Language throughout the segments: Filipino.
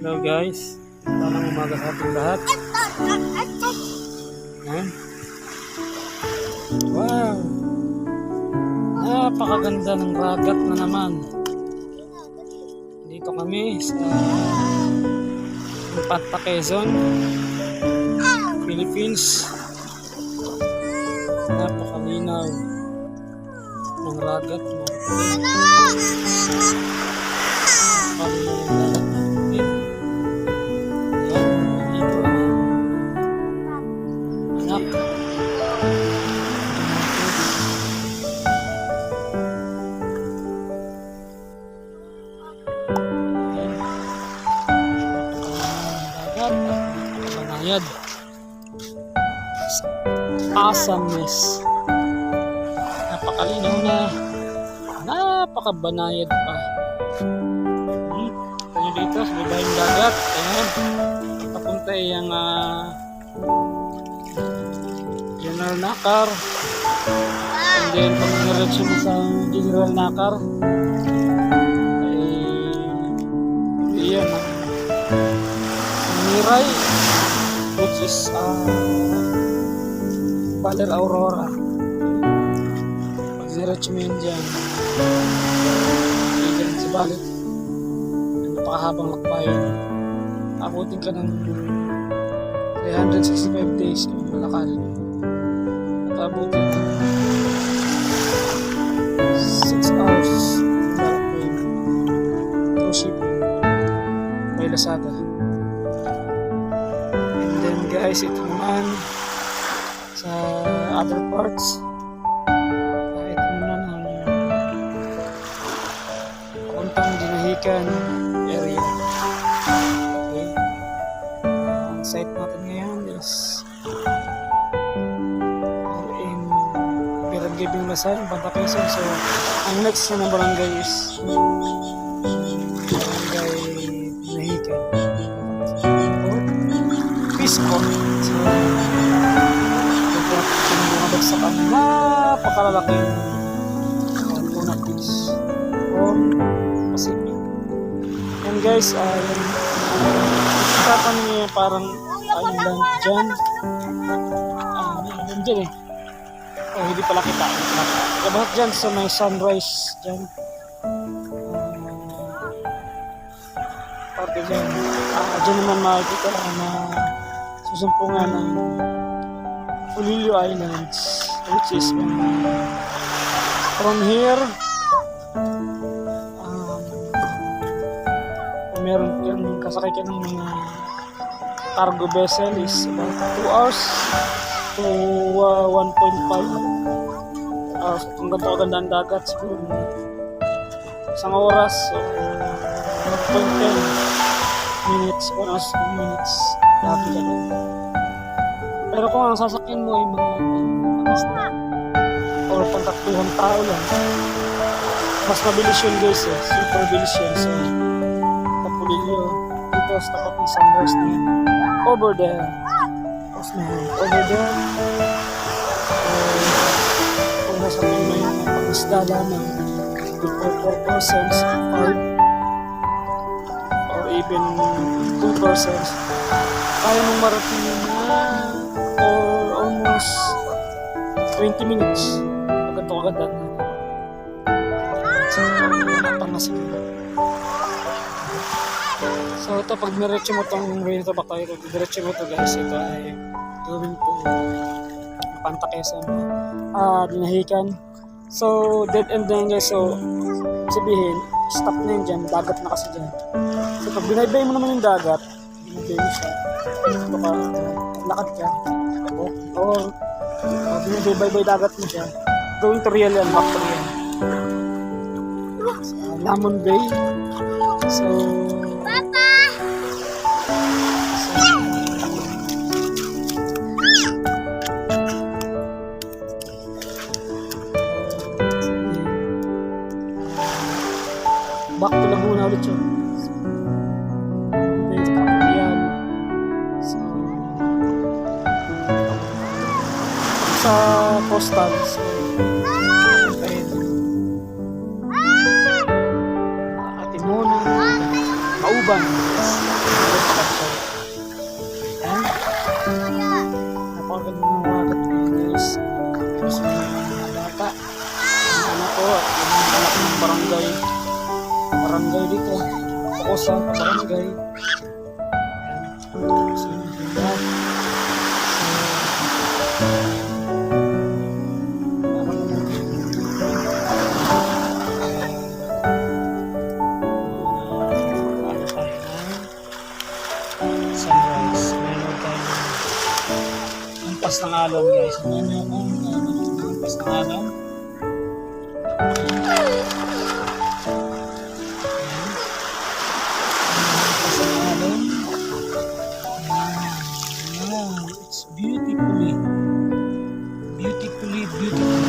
Hello guys, tamang umaga sa ating lahat. Ayan. Wow, napakaganda ng ragat na naman. Dito kami sa Infanta, Quezon, Philippines. Napakalinaw ng ragat. Banayad, awesomeness, napakalinaw na, napakabanayad pa. Ito nyo dito sa baba yung dagat. Ayan, papunta yung General Nakar, and then pag niretso mo sa General Nakar ay iyan ang Miray, which is Valer Aurora. Pag diretso mo yun dyan, ilan sa Valer, napakahabang lakbayin. Abutin ka ng 365 days kung malakarin. At abutin 6 hours through shipping by Lazada. Guys, ito naman sa other parts, ito naman ang papuntang Dinahican area. Okay, ang site natin ngayon is in Barangay Binlasan, Infanta, Quezon. So ang next na barangay is Barangay Dinahican, Pisco. So, bumabagsak ang napakalalaking tuna fish from Pacific. And guys, kita niyo parang island dyan. Island dyan eh. Oh, hindi pala kita. Bakit dyan sa may sunrise dyan. Parte dyan. Dyan naman makikita na susumpungan ng Polillo Islands, which is from here, kung meron kang kasakay ka ng mga cargo vessel is about 2 hours to 1.5 hours. Kung ganda ang dagat, siguro isang oras o 1.10 minutes, 1 hours 2 minutes. Pero kung ang sasakyan mo ay mga isla or pangtakbuhang tao lang, mas mabilis yun guys eh, super bilis yun. So Polillo dito sa tapat ng sunrise na yun, over there, kung nasakyan mo yung pang-isda lamang before 4 persons, 5 or even 2 persons, kaya mong marating na or almost 20 minutes. Maganda na. So, napangasin mo. So, ito, pag niretso mo itong way ito, baka ito, diretso mo ito guys, ito ay going to Infanta, Quezon, Dinahican. So, dead end na yun guys. So, sabihin, stop na yun dyan, dagat na kasi dyan. So, pag binaybay mo naman yung dagat, binaybay mo siya, baka lakad ka or binaybay dagat mo siya, going to real yan, back to real Lamon Bay. So back to Laguna ulit yun. Sa postal, so Atimona, Guban. Ayan. Napakaganda ng wagat guys. Gusto nyo ng mga bata. Ang ano ko, yung anak ng barangay. Barangay dito. Pakusan, barangay. Ayan. So, ganda. Sunrise. Meron tayong ampas ng alon guys. Meron yung ampas ng alon. Ampas ng alon. Wow, it's beautifully beautiful.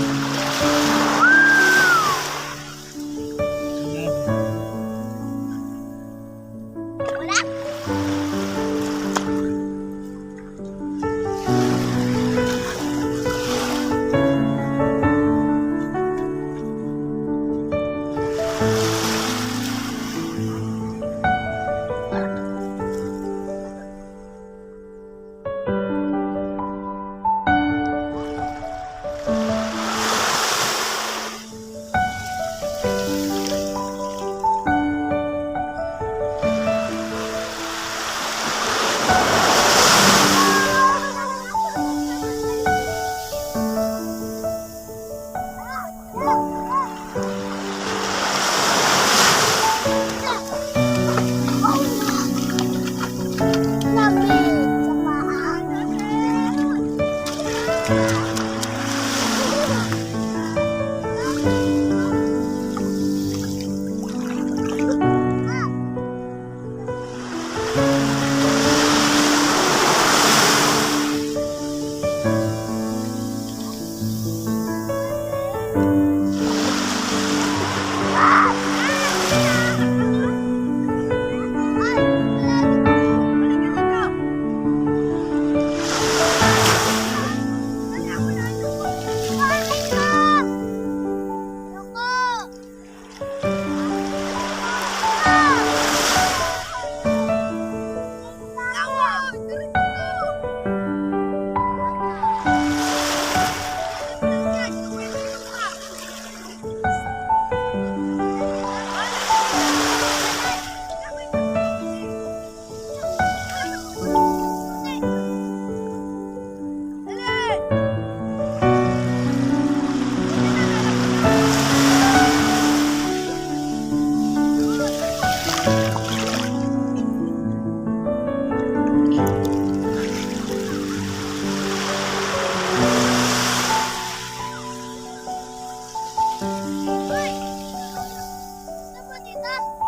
Hoy! Ano mo dito?